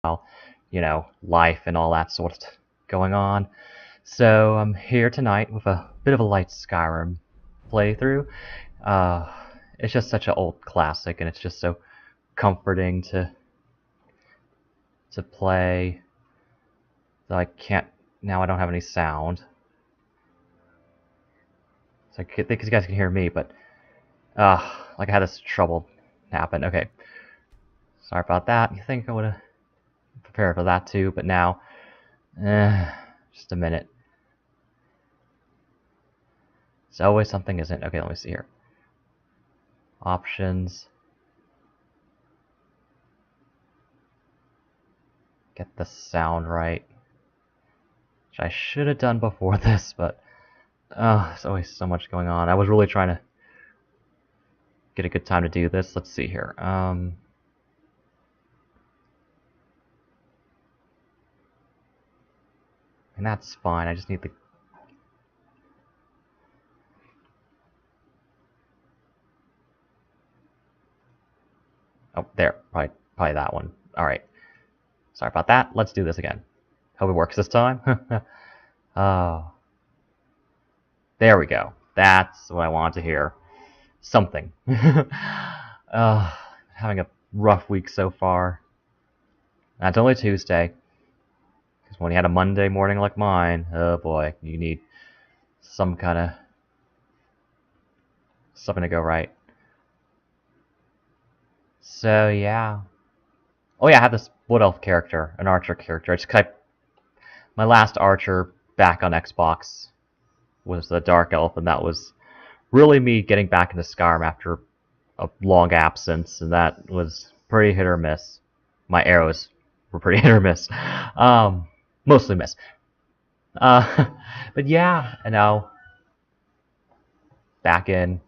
you know, life and all that sort of going on. So I'm here tonight with a bit of a light Skyrim playthrough. Uh, it's just such an old classic, and it's just so comforting to play. So I can't now. I don't have any sound, so I think you guys can hear me, but like I had this trouble happen. Okay, sorry about that. You think I would have prepared for that too, but now, just a minute. It's always something, isn't it? Okay, let me see here. Options. Get the sound right. Which I should have done before this, but there's always so much going on. I was really trying to get a good time to do this. Let's see here. And that's fine. I just need the... Oh, there. Probably that one. Alright. Sorry about that. Let's do this again. Hope it works this time. Oh. There we go. That's what I wanted to hear. Something. Having a rough week so far. That's only Tuesday. Because when you had a Monday morning like mine, oh boy, you need some kind of something to go right. So yeah. Oh yeah, I have this Wood Elf character, an archer character. I just kept my last archer back on Xbox was the Dark Elf, and that was really me getting back into Skyrim after a long absence, and that was pretty hit or miss. My arrows were pretty hit or miss. Mostly miss. But yeah, and now back in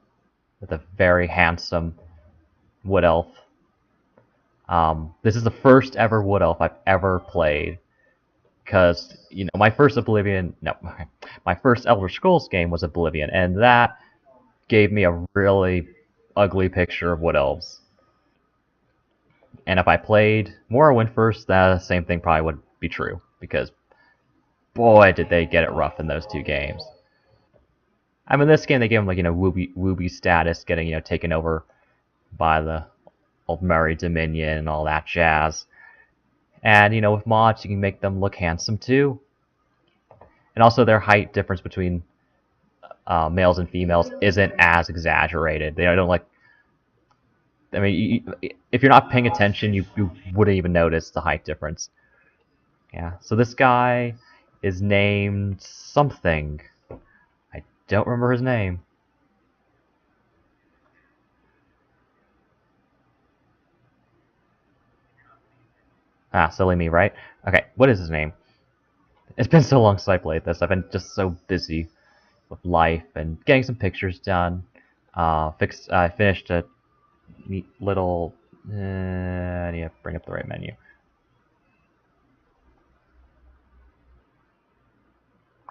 with a very handsome Wood Elf. This is the first ever Wood Elf I've ever played, because you know my first my first Elder Scrolls game was Oblivion, and that gave me a really ugly picture of Wood Elves. And if I played Morrowind first, the same thing probably would be true, because boy did they get it rough in those two games. I mean, this game they gave them like wooby status, getting taken over by the Aldmeri Dominion and all that jazz. And with mods you can make them look handsome too. And also their height difference between males and females isn't as exaggerated. They don't like. I mean, if you're not paying attention, you wouldn't even notice the height difference. Yeah. So this guy is named something. I don't remember his name. Ah, silly me, right? Okay, what is his name? It's been so long since I played this. I've been just so busy with life and getting some pictures done. I finished a neat little... I need to bring up the right menu.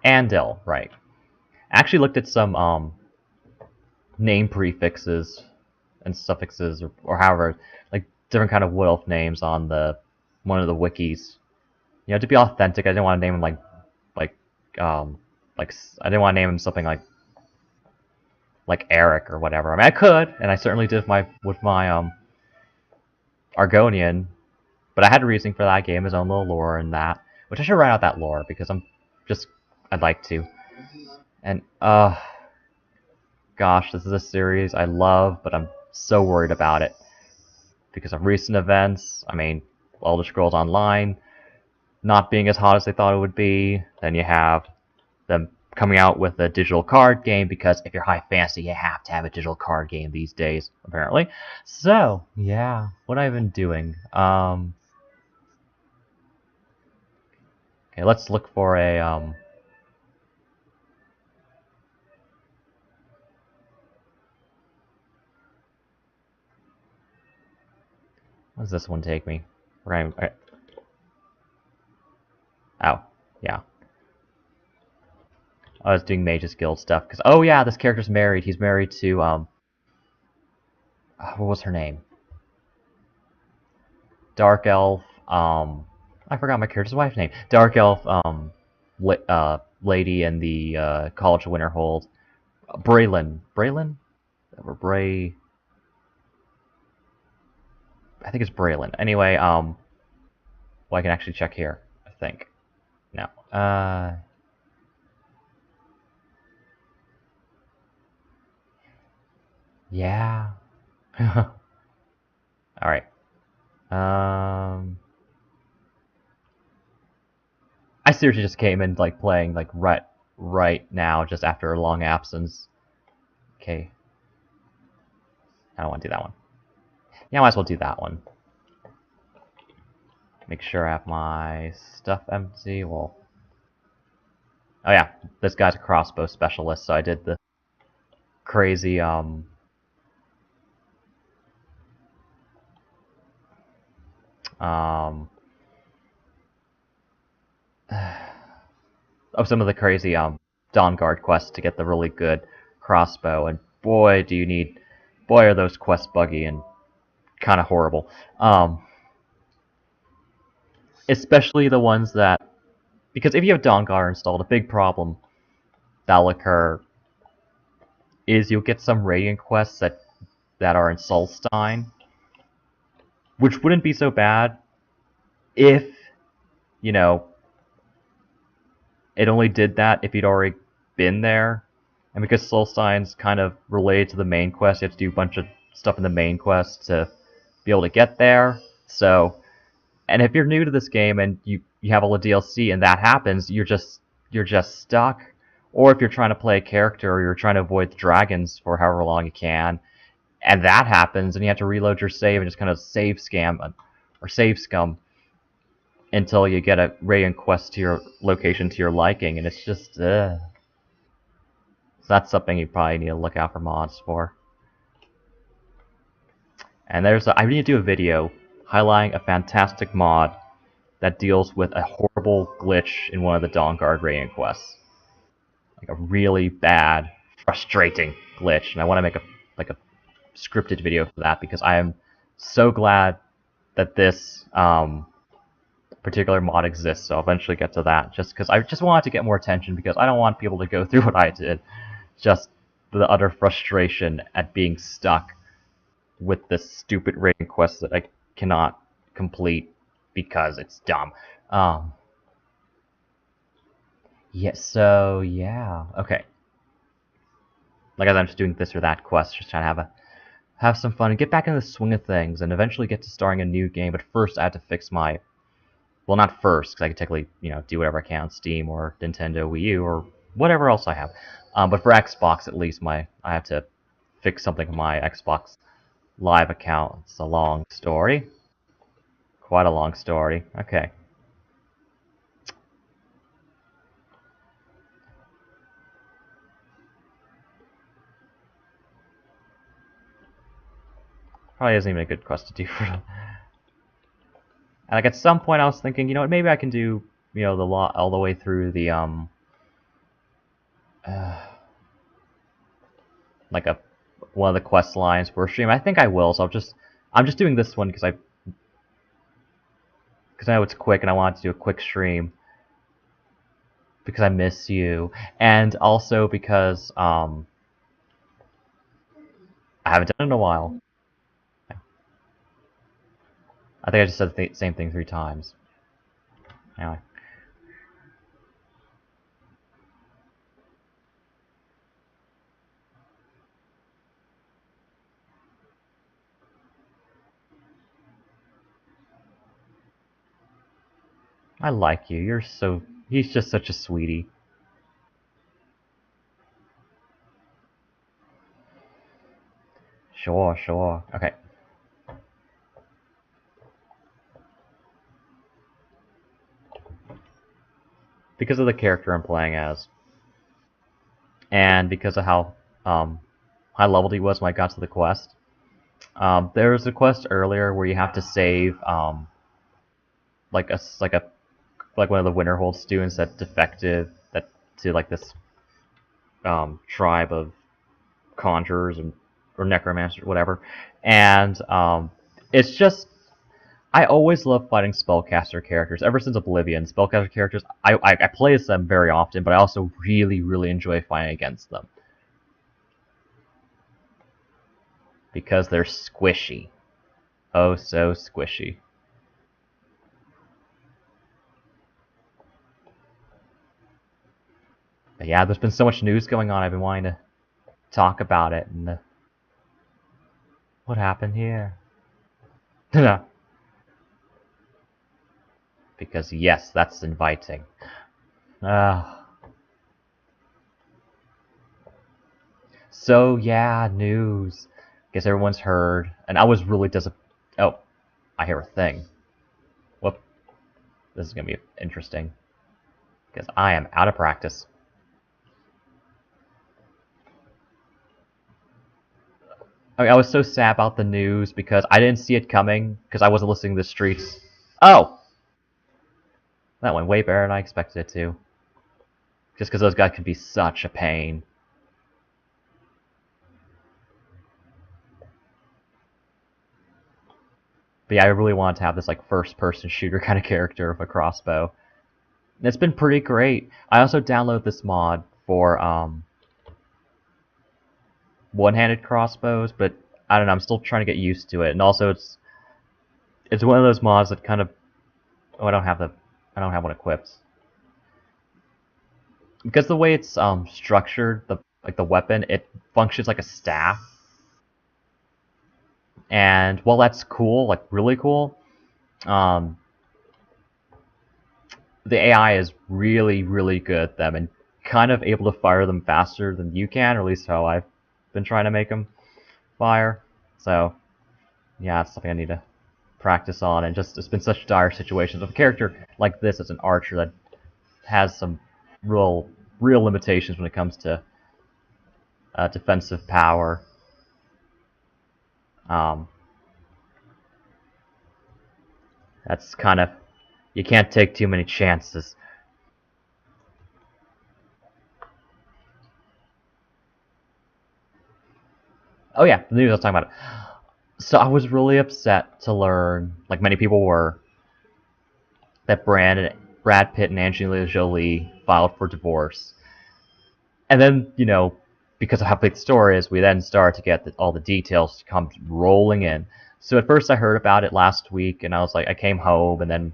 Andil, right. I actually looked at some name prefixes and suffixes, or however, like different kind of Wood Elf names on one of the wikis. To be authentic, I didn't want to name him like I didn't want to name him something like Eric or whatever. I mean, I could, and I certainly did with my Argonian, but I had a reason for that. Game his own little lore and that, which I should write out that lore because I'd like to. And gosh, this is a series I love, but I'm so worried about it because of recent events. I mean, Elder Scrolls Online not being as hot as they thought it would be. Then you have them coming out with a digital card game, because if you're high fantasy, you have to have a digital card game these days, apparently. So, yeah, what I've been doing. Okay, let's look for a what does this one take me? Right. Oh, yeah. I was doing Mage's Guild stuff because yeah, this character's married. He's married to what was her name? Dark Elf. I forgot my character's wife's name. Dark Elf, lady in the College of Winterhold. Braylon. Braylon? Or Bray. I think it's Braylon. Anyway, well, I can actually check here, I think. No. Yeah. Alright. I seriously just came in, like, playing, like, right now, just after a long absence. Okay. I don't want to do that one. Yeah, I might as well do that one. Make sure I have my stuff empty. Well, oh yeah, this guy's a crossbow specialist, so I did the crazy um of some of the crazy Dawnguard quests to get the really good crossbow, and boy do you need, boy are those quests buggy and kind of horrible. Especially the ones that, because if you have Dawnguard installed, a big problem that'll occur is you'll get some Radiant quests that are in Solstein, which wouldn't be so bad if, you know, it only did that if you'd already been there. And because Solstein's kind of related to the main quest, you have to do a bunch of stuff in the main quest to be able to get there. So, and if you're new to this game and you have all the DLC and that happens, you're just stuck. Or if you're trying to play a character or you're trying to avoid the dragons for however long you can, and that happens, and you have to reload your save and just kind of save scam or save scum until you get a Radiant quest to your location to your liking, and it's just so that's something you probably need to look out for mods for. And I need to do a video highlighting a fantastic mod that deals with a horrible glitch in one of the Dawnguard Radiant quests. Like a really bad, frustrating glitch, and I want to make a scripted video for that because I am so glad that this particular mod exists. So I'll eventually get to that, just because I just wanted to get more attention because I don't want people to go through what I did. Just the utter frustration at being stuck with this stupid rating quest that I cannot complete because it's dumb. Yeah, so yeah, okay. Like I'm just doing this or that quest, just trying to have some fun and get back in the swing of things, and eventually get to starting a new game. But first, I have to fix my, well, not first, because I can technically, do whatever I can on Steam or Nintendo Wii U or whatever else I have. But for Xbox, at least, I have to fix something on my Xbox Live account. It's a long story. Quite a long story. Okay. Probably isn't even a good quest to do for them. And like at some point I was thinking, you know what, maybe I can do, all the way through the like one of the quest lines for a stream. I think I will, so I'm just doing this one because I know it's quick and I wanted to do a quick stream because I miss you, and also because I haven't done it in a while. I think I just said the same thing 3 times. Anyway. I like you. He's just such a sweetie. Sure, sure. Okay. Because of the character I'm playing as, and because of how high leveled he was when I got to the quest. There was a quest earlier where you have to save like one of the Winterhold students that defected to like this tribe of conjurers or necromancers, whatever, and it's just I always love fighting spellcaster characters. Ever since Oblivion, spellcaster characters, I play as them very often, but I also really enjoy fighting against them because they're squishy. Oh, so squishy. But yeah, there's been so much news going on. I've been wanting to talk about it. And what happened here? Because yes, that's inviting. Uh, so yeah, news. Guess everyone's heard, and I was really disappointed. Oh, I hear a thing. Whoop. This is gonna be interesting because I am out of practice. I was so sad about the news because I didn't see it coming because I wasn't listening to the streets. Oh, that went way better than I expected it to. Just because those guys can be such a pain. But yeah, I really wanted to have this like first-person shooter kind of character with a crossbow. And it's been pretty great. I also downloaded this mod for one-handed crossbows, but I don't know. I'm still trying to get used to it. And also, it's one of those mods that kind of oh, I don't have one equipped because the way it's structured, the weapon, it functions like a staff. And while that's cool, like really cool, um, the AI is really good at them and kind of able to fire them faster than you can, or at least how I've been trying to make them fire. So yeah, it's something I need to practice on. And just it's been such dire situations with a character like this as an archer that has some real limitations when it comes to defensive power. Um, that's kind of you can't take too many chances. Oh yeah, the news I was talking about. So I was really upset to learn, like many people were, that Brad Pitt and Angelina Jolie filed for divorce. And then, because of how big the story is, we then start to get all the details come rolling in. So at first I heard about it last week, and I was like, I came home, and then,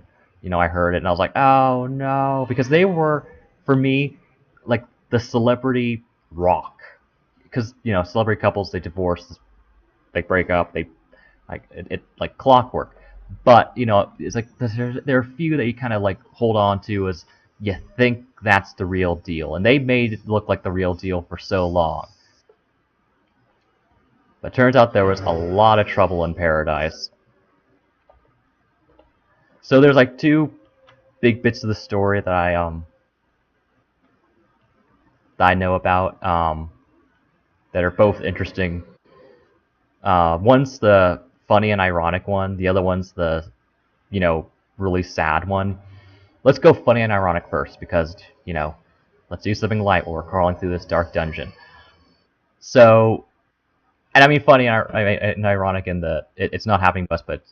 I heard it, and I was like, oh no, because they were, for me, like the celebrity rock. Because celebrity couples, they divorce, they break up, they like clockwork. But it's like there are a few that you kind of like hold on to as you think that's the real deal, and they made it look like the real deal for so long. But turns out there was a lot of trouble in paradise. So there's like two big bits of the story that I know about that are both interesting. One's the funny and ironic one. The other one's the really sad one. Let's go funny and ironic first because let's do something light while we're crawling through this dark dungeon. So, and I mean funny and ironic in it's not happening to us, but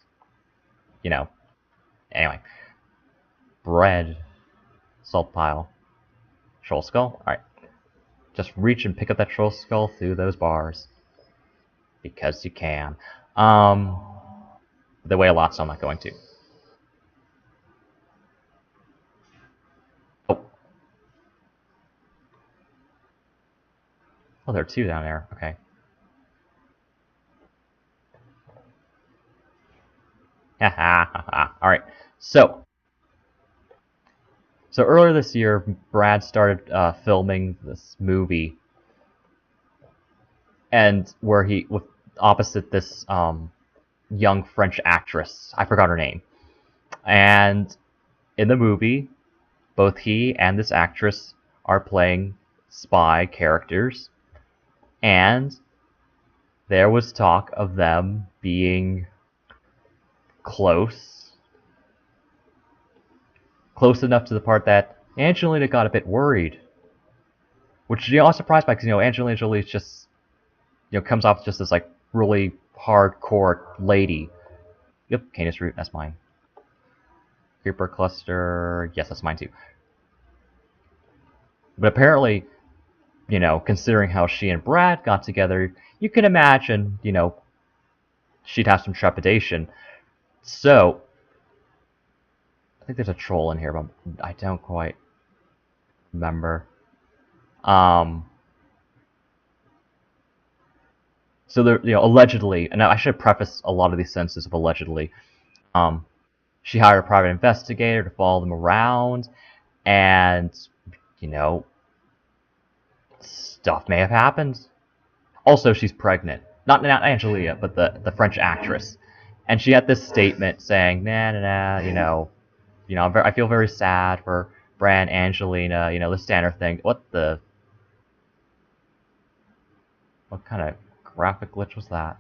anyway. Bread, salt pile, troll skull. All right, just reach and pick up that troll skull through those bars because you can. They weigh a lot, so I'm not going to. Oh, there are two down there. Okay. All right. So earlier this year, Brad started filming this movie, and where he with opposite this young French actress. I forgot her name. And in the movie, both he and this actress are playing spy characters, and there was talk of them being close enough to the part that Angelina got a bit worried, which I was surprised by because Angelina Jolie just comes off just as like really hardcore lady, Yep, Canis Root, that's mine. Creeper Cluster, yes, that's mine too. But apparently, considering how she and Brad got together, you can imagine, she'd have some trepidation. So, I think there's a troll in here, but I don't quite remember. Um, so there, allegedly, and I should preface a lot of these sentences of allegedly. Um, she hired a private investigator to follow them around, and you know, stuff may have happened. Also, she's pregnant. Not Angelina, but the French actress, and she had this statement saying, "Nah, nah, nah, I feel very sad for Bran, Angelina, the standard thing." What kind of graphic glitch was that?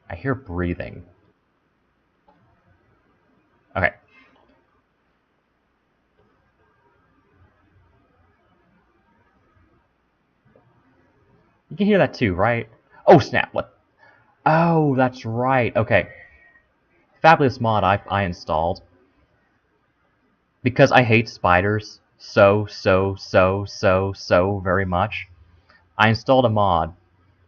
I hear breathing. Okay. You can hear that too, right? Oh, snap. What? Oh, that's right. Okay. Fabulous mod I installed. Because I hate spiders so very much. I installed a mod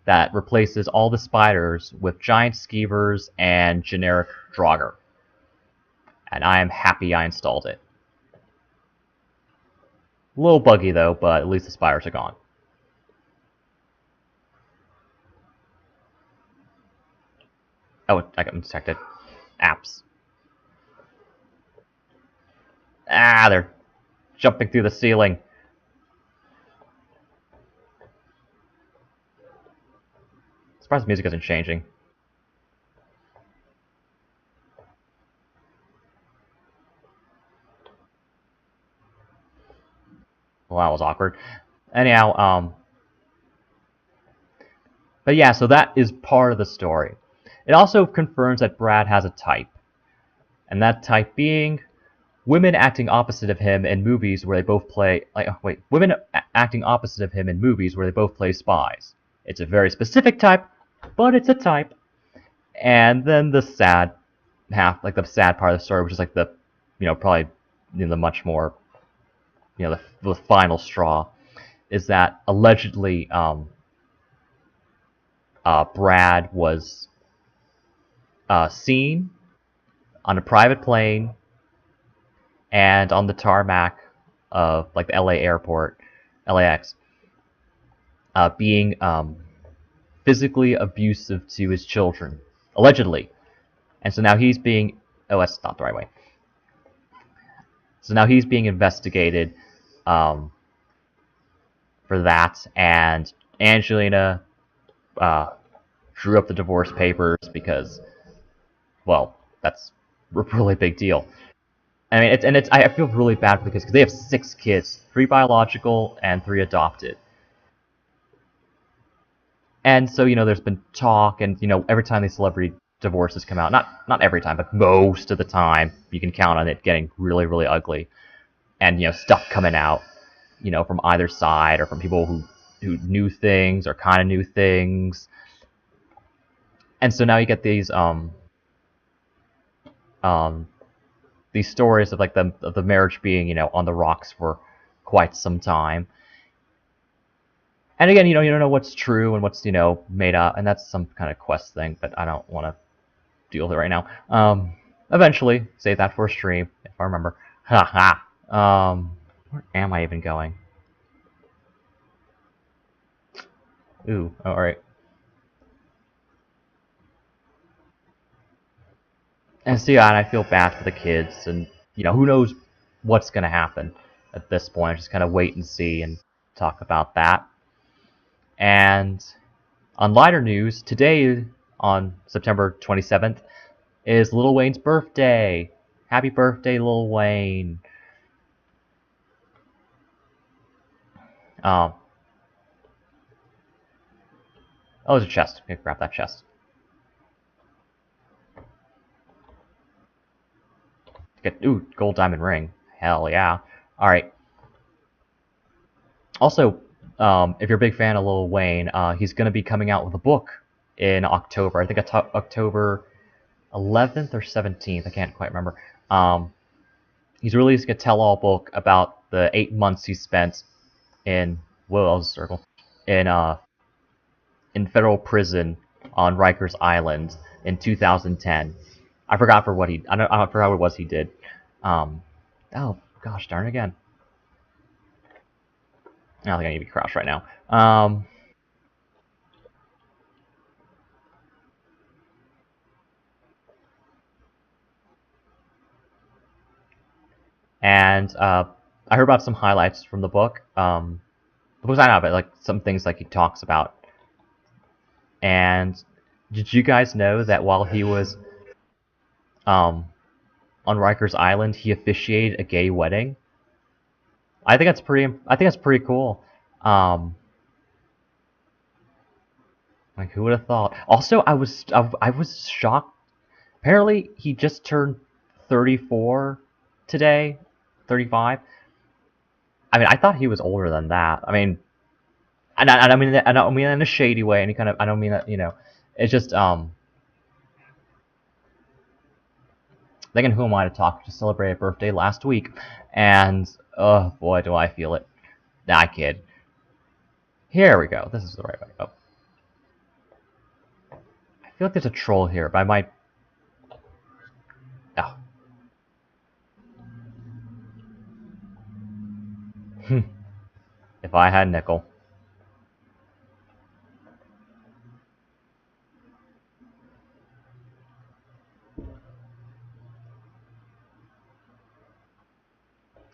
that replaces all the spiders with giant skeevers and generic Draugr. And I am happy I installed it. A little buggy though, but at least the spiders are gone. Oh, I got detected. Apps. Ah, they're jumping through the ceiling. Surprised the music isn't changing. Well, that was awkward. Anyhow, but yeah, so that is part of the story. It also confirms that Brad has a type, and that type being women acting opposite of him in movies where they both play women acting opposite of him in movies where they both play spies. It's a very specific type, but it's a type. And then the sad the sad part of the story, which is like the, probably the much more, the final straw, is that allegedly Brad was seen on a private plane and on the tarmac of like the LA airport, LAX, being physically abusive to his children, allegedly. And so now he's being, oh, that's not the right way. So now he's being investigated for that, and Angelina drew up the divorce papers because, well, that's a really big deal. I mean, I feel really bad for the kids because they have 6 kids, 3 biological and 3 adopted. And so, there's been talk, and every time these celebrity divorces come out, not every time, but most of the time, you can count on it getting really, really ugly, and stuff coming out, from either side or from people who knew things or kind of knew things. And so now you get these stories of like the marriage being on the rocks for quite some time. And again, you don't know what's true and what's made up, and that's some kind of quest thing, but I don't want to deal with it right now. Eventually, save that for a stream if I remember. Haha. Where am I even going? Ooh, all right. And so yeah, and I feel bad for the kids, and who knows what's gonna happen at this point. Just kind of wait and see and talk about that. And on lighter news, today on September 27th is Lil Wayne's birthday. Happy birthday, Lil Wayne. Oh, there's a chest. Okay, grab that chest. Ooh, gold diamond ring. Hell yeah. Alright. Also, if you're a big fan of Lil Wayne, he's going to be coming out with a book in October. I think it's October 11th or 17th. I can't quite remember. He's releasing a tell-all book about the 8 months he spent in Willow's Circle in federal prison on Rikers Island in 2010. I forgot for what he. I forgot what it was he did. Um, oh gosh darn it again. I don't think I need to be crouched right now. And I heard about some highlights from the book. The book's not out, but like some things like he talks about. And did you guys know that while he was um, on Rikers Island, he officiated a gay wedding? I think that's pretty. I think that's pretty cool. Um, like who would have thought? Also, I was shocked. Apparently, he just turned 34 today, 35. I mean, I thought he was older than that. I mean, I don't mean that, I don't mean that in a shady way. Any kind of I don't mean that It's just thinking who am I to talk? Just celebrated a birthday last week, and oh boy, do I feel it. Nah, kid. Here we go. This is the right way. Oh, I feel like there's a troll here, but I might. Oh. If I had nickel.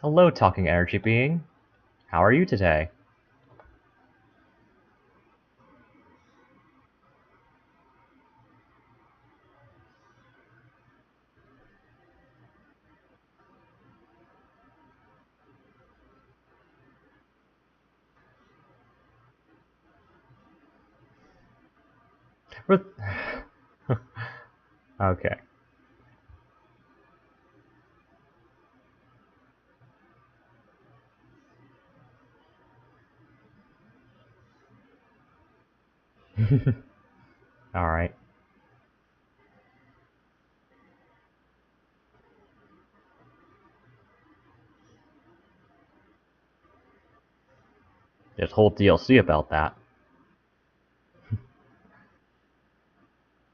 Hello, talking energy being. How are you today? Okay. All right. There's whole DLC about that.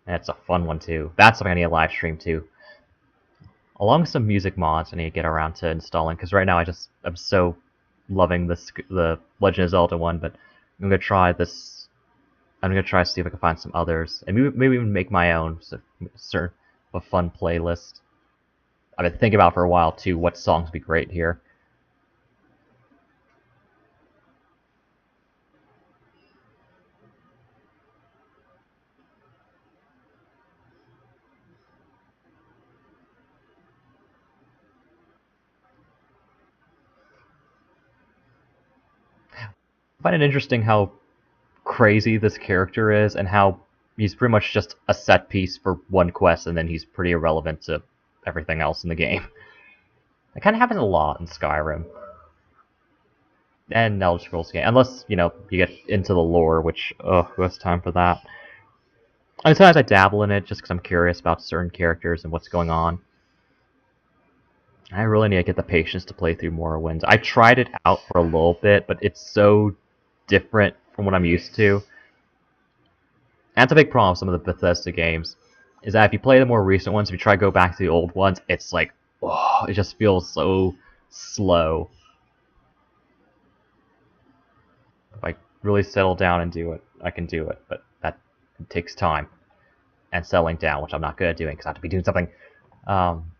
That's a fun one too. That's something I need a live stream too. Along with some music mods I need to get around to installing because right now I'm so loving the Legend of Zelda one, but I'm gonna try this. I'm gonna try to see if I can find some others and maybe even make my own sort of a fun playlist. I've been thinking about for a while too what songs would be great here. I find it interesting how crazy this character is and how he's pretty much just a set piece for one quest and then he's pretty irrelevant to everything else in the game. It kind of happens a lot in Skyrim and Elder Scrolls game, unless you get into the lore, which who has time for that? And sometimes I dabble in it just because I'm curious about certain characters and what's going on. I really need to get the patience to play through Morrowind. I tried it out for a little bit, but it's so different from what I'm used to. And that's a big problem with some of the Bethesda games, is that if you play the more recent ones, if you try to go back to the old ones, it's like, oh, it just feels so slow. If I really settle down and do it, I can do it, but that takes time and settling down, which I'm not good at doing because I have to be doing something. Um,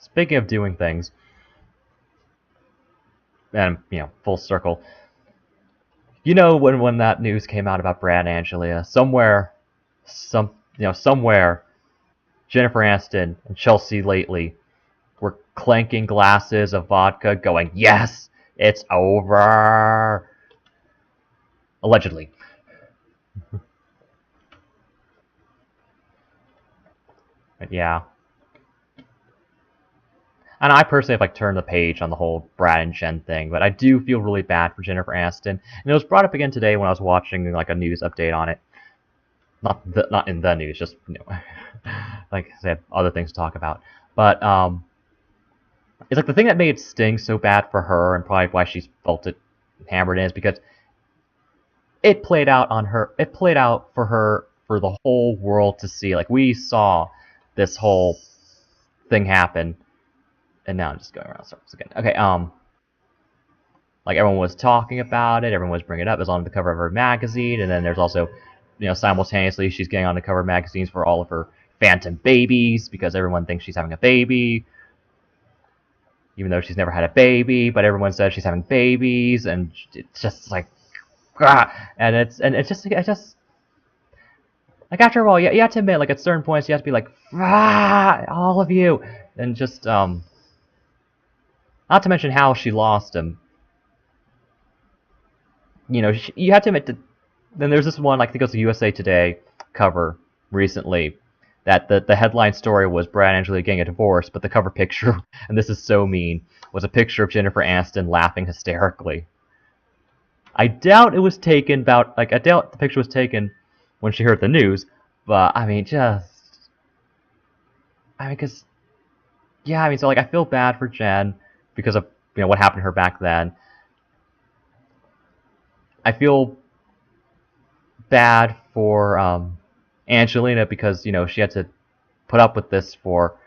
Speaking of doing things, and full circle. When that news came out about Brad and Angelia, somewhere, Jennifer Aniston and Chelsea Lately were clanking glasses of vodka, going, "Yes, it's over." Allegedly. But yeah, And I personally have like turned the page on the whole Brad and Jen thing, but I do feel really bad for Jennifer Aniston. And it was brought up again today when I was watching like a news update on it. Not in the news, just like I said, other things to talk about. But it's like the thing that made it sting so bad for her, and probably why she's felt it hammered in, is because it played out on her. It played out for her for the whole world to see. Like we saw this whole thing happen, and now I'm just going around circles again. Okay, like everyone was talking about it, everyone was bringing it up. It was on the cover of her magazine, and then there's also, simultaneously she's getting on the cover of magazines for all of her phantom babies because everyone thinks she's having a baby, even though she's never had a baby. But everyone says she's having babies, and it's just like, and it's just like after a while, you have to admit, like at certain points, you have to be like, all of you, and just not to mention how she lost him. You have to admit that. Then there's this one, like I think it was the USA Today cover recently, that the headline story was Brad and Angelina getting a divorce, but the cover picture, and this is so mean, was a picture of Jennifer Aniston laughing hysterically. I doubt it was taken I doubt the picture was taken when she heard the news, but because so like I feel bad for Jen because of what happened to her back then. I feel bad for Angelina because she had to put up with this for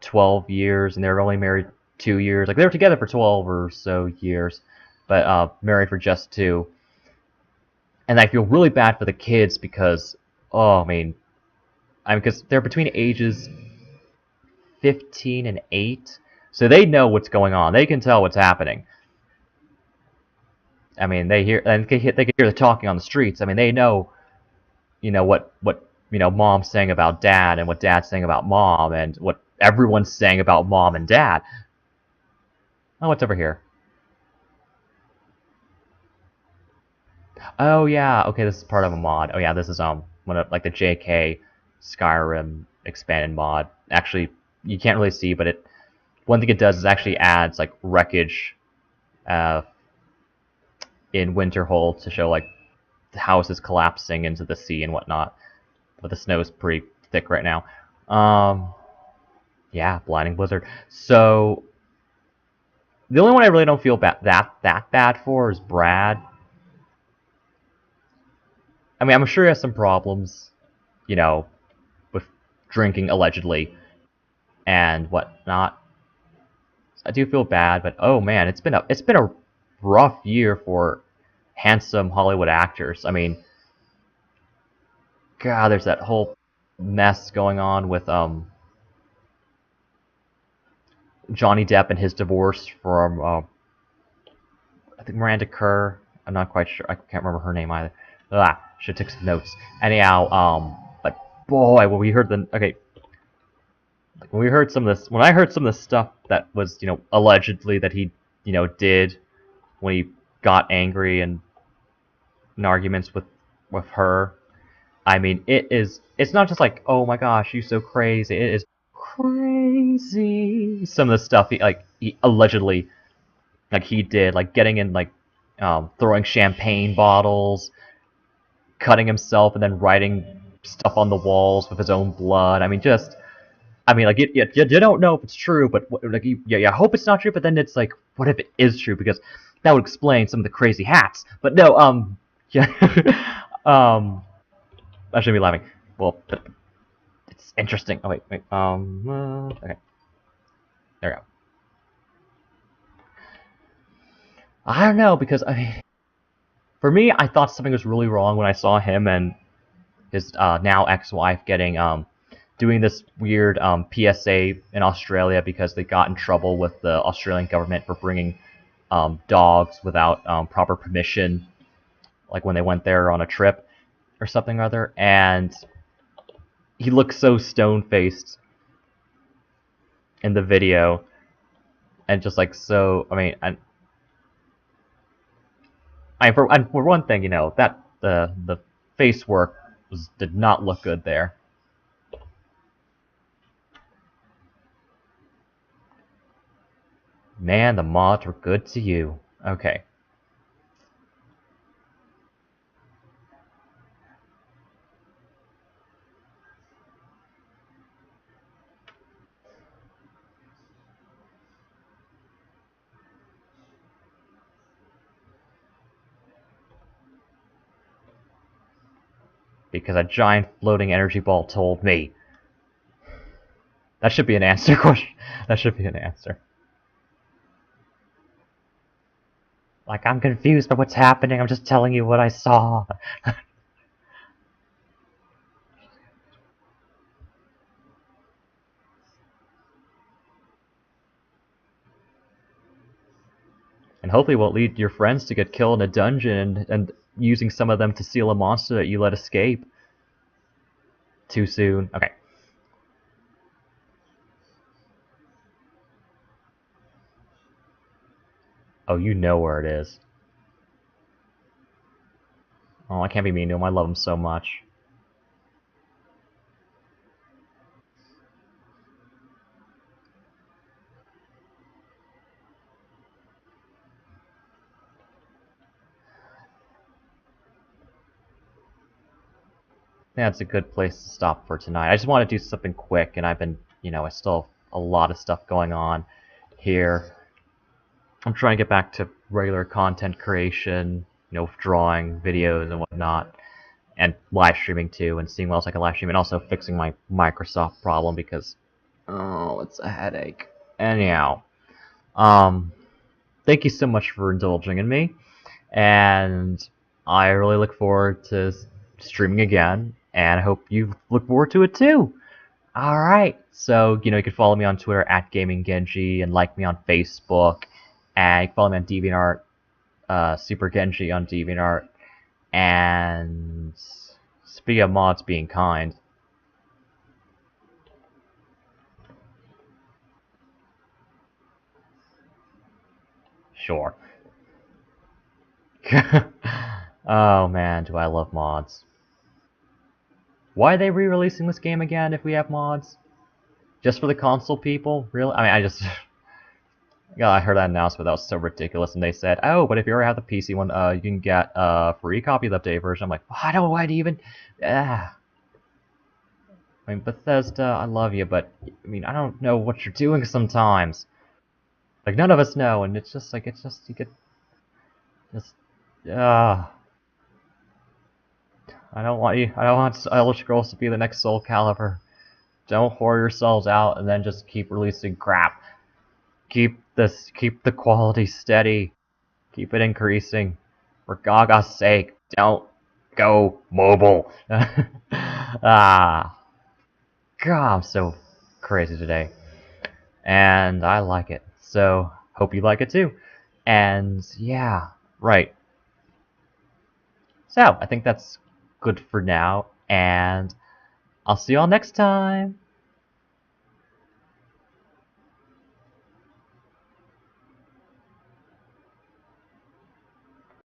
12 years, and they were only married 2 years. Like they were together for 12 or so years, but married for just 2. And I feel really bad for the kids because because they're between ages 15 and 8, so they know what's going on. They can tell what's happening. They can hear the talking on the streets. They know, what mom's saying about dad, and what dad's saying about mom, and what everyone's saying about mom and dad. Oh, what's over here? Oh yeah, okay, this is part of a mod. Oh yeah, this is one of like the JK Skyrim expanded mod. Actually, you can't really see, but one thing it does is actually adds like wreckage in Winterhold to show like the houses collapsing into the sea and whatnot. But the snow is pretty thick right now. Yeah, blinding blizzard. So the only one I really don't feel that bad for is Brad. I'm sure he has some problems, with drinking allegedly and whatnot. I do feel bad, but oh man, it's been a rough year for handsome Hollywood actors. God, there's that whole mess going on with Johnny Depp and his divorce from I think Miranda Kerr. I'm not quite sure. I can't remember her name either. Should take some notes. Anyhow, but boy, when we heard when I heard some of the stuff that was allegedly that he did when he got angry and in arguments with her. It's not just like, oh my gosh, you're so crazy. It is crazy. Some of the stuff he allegedly he did, like getting in throwing champagne bottles, cutting himself, and then writing stuff on the walls with his own blood. You don't know if it's true, but you hope it's not true. But then it's like, what if it is true? Because that would explain some of the crazy hats. But no, yeah, I shouldn't be laughing. Well, it's interesting. Oh wait, okay, there we go. I don't know, because for me, I thought something was really wrong when I saw him and his now ex-wife doing this weird PSA in Australia because they got in trouble with the Australian government for bringing dogs without proper permission, like when they went there on a trip or something or other. And he looked so stone-faced in the video, and just like so. For one thing, that the face work did not look good there. Man, the mods were good to you. Okay. Because a giant floating energy ball told me. That should be an answer question. That should be an answer. Like, I'm confused by what's happening. I'm just telling you what I saw. And hopefully it won't lead your friends to get killed in a dungeon and using some of them to seal a monster that you let escape too soon. Okay. Oh, you know where it is. Oh, I can't be mean to him. I love him so much. That's a good place to stop for tonight. I just want to do something quick, and I've been, I still have a lot of stuff going on here. I'm trying to get back to regular content creation, drawing videos and whatnot, and live streaming too, and seeing what else I can live stream, and also fixing my Microsoft problem because, oh, it's a headache. Anyhow, um, thank you so much for indulging in me, and I really look forward to streaming again, and I hope you look forward to it too. All right, so you can follow me on Twitter at GamingGenji and like me on Facebook, and you can follow me on DeviantArt, Super Genji on DeviantArt, and speaking of mods being kind, sure. Oh man, do I love mods. Why are they re-releasing this game again if we have mods? Just for the console people? Really? I mean, yeah, I heard that announcement. That was so ridiculous. And they said, oh, but if you already have the PC one, you can get a free copy of the updated version. I'm like, oh, I don't want to even. Ah. I mean, Bethesda, I love you, but I mean, I don't know what you're doing sometimes. Like, none of us know, and it's just like, you get just. Ah. I don't want Elder Scrolls to be the next Soul Calibur. Don't whore yourselves out and then just keep releasing crap. Keep the quality steady. Keep it increasing. For Gaga's sake, don't go mobile. Ah, God, I'm so crazy today. And I like it. So, hope you like it too. And yeah, right. So, I think that's good for now. And I'll see y'all next time.